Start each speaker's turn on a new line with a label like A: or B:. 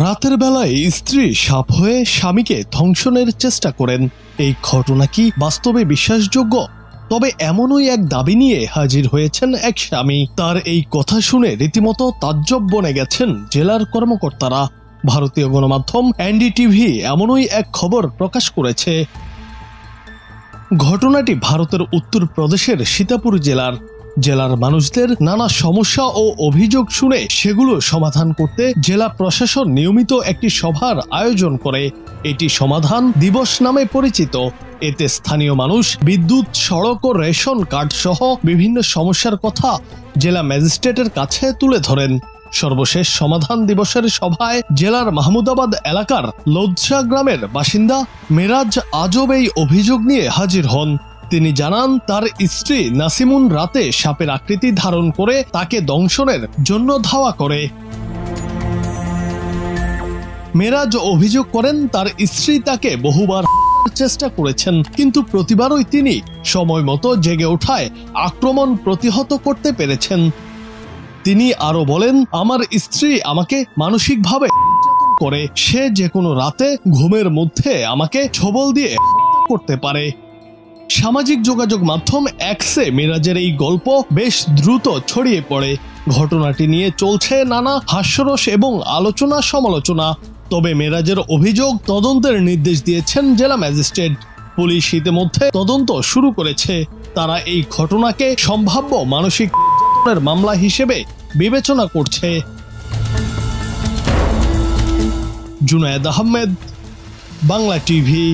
A: রাতের বেলায় স্ত্রী সাপ হয়ে স্বামীকে ধ্বংসনের চেষ্টা করেন। এই ঘটনা কি বাস্তবে বিশ্বাসযোগ্য? তবে এমনই এক দাবি নিয়ে হাজির হয়েছেন এক স্বামী। তার এই কথা শুনে রীতিমতো তাজ্জব বনে গেছেন জেলার কর্মকর্তারা। ভারতীয় গণমাধ্যম এনডিটিভি এমনই এক খবর প্রকাশ করেছে। ঘটনাটি ভারতের উত্তরপ্রদেশের সীতাপুর জেলার মানুষদের নানা সমস্যা ও অভিযোগ শুনে সেগুলো সমাধান করতে জেলা প্রশাসন নিয়মিত একটি সভার আয়োজন করে। এটি সমাধান দিবস নামে পরিচিত। এতে স্থানীয় মানুষ বিদ্যুৎ, সড়ক ও রেশন কার্ড সহ বিভিন্ন সমস্যার কথা জেলা ম্যাজিস্ট্রেটের কাছে তুলে ধরেন। সর্বশেষ সমাধান দিবসের সভায় জেলার মাহমুদাবাদ এলাকার লোদশা গ্রামের বাসিন্দা মেরাজ আজব এই অভিযোগ নিয়ে হাজির হন। তিনি জানান, তার স্ত্রী নাসিমুন রাতে সাপের আকৃতি ধারণ করে তাকে দংশনের জন্য ধাওয়া করে। মেরাজ অভিযোগ করেন, তার স্ত্রী তাকে বহুবার চেষ্টা করেছেন, কিন্তু প্রতিবারই তিনি সময় মতো জেগে ওঠায় আক্রমণ প্রতিহত করতে পেরেছেন। তিনি আরো বলেন, আমার স্ত্রী আমাকে মানসিকভাবে নির্যাতন করে। সে যে কোনো রাতে ঘুমের মধ্যে আমাকে ছোবল দিয়ে হত্যা করতে পারে। সামাজিক যোগাযোগ মাধ্যম এক্সে মেরাজের এই গল্প বেশ দ্রুত ছড়িয়ে পড়ে। ঘটনাটি নিয়ে চলছে নানা হাস্যরস এবং আলোচনা সমালোচনা। তবে মেরাজের অভিযোগ তদন্তের নির্দেশ দিয়েছেন জেলা ম্যাজিস্ট্রেট। পুলিশ ইতিমধ্যে তদন্ত শুরু করেছে। তারা এই ঘটনাকে সম্ভাব্য মানসিক নির্যাতনের মামলা হিসেবে বিবেচনা করছে। জুনায়েদ আহমেদ, বাংলা টিভি।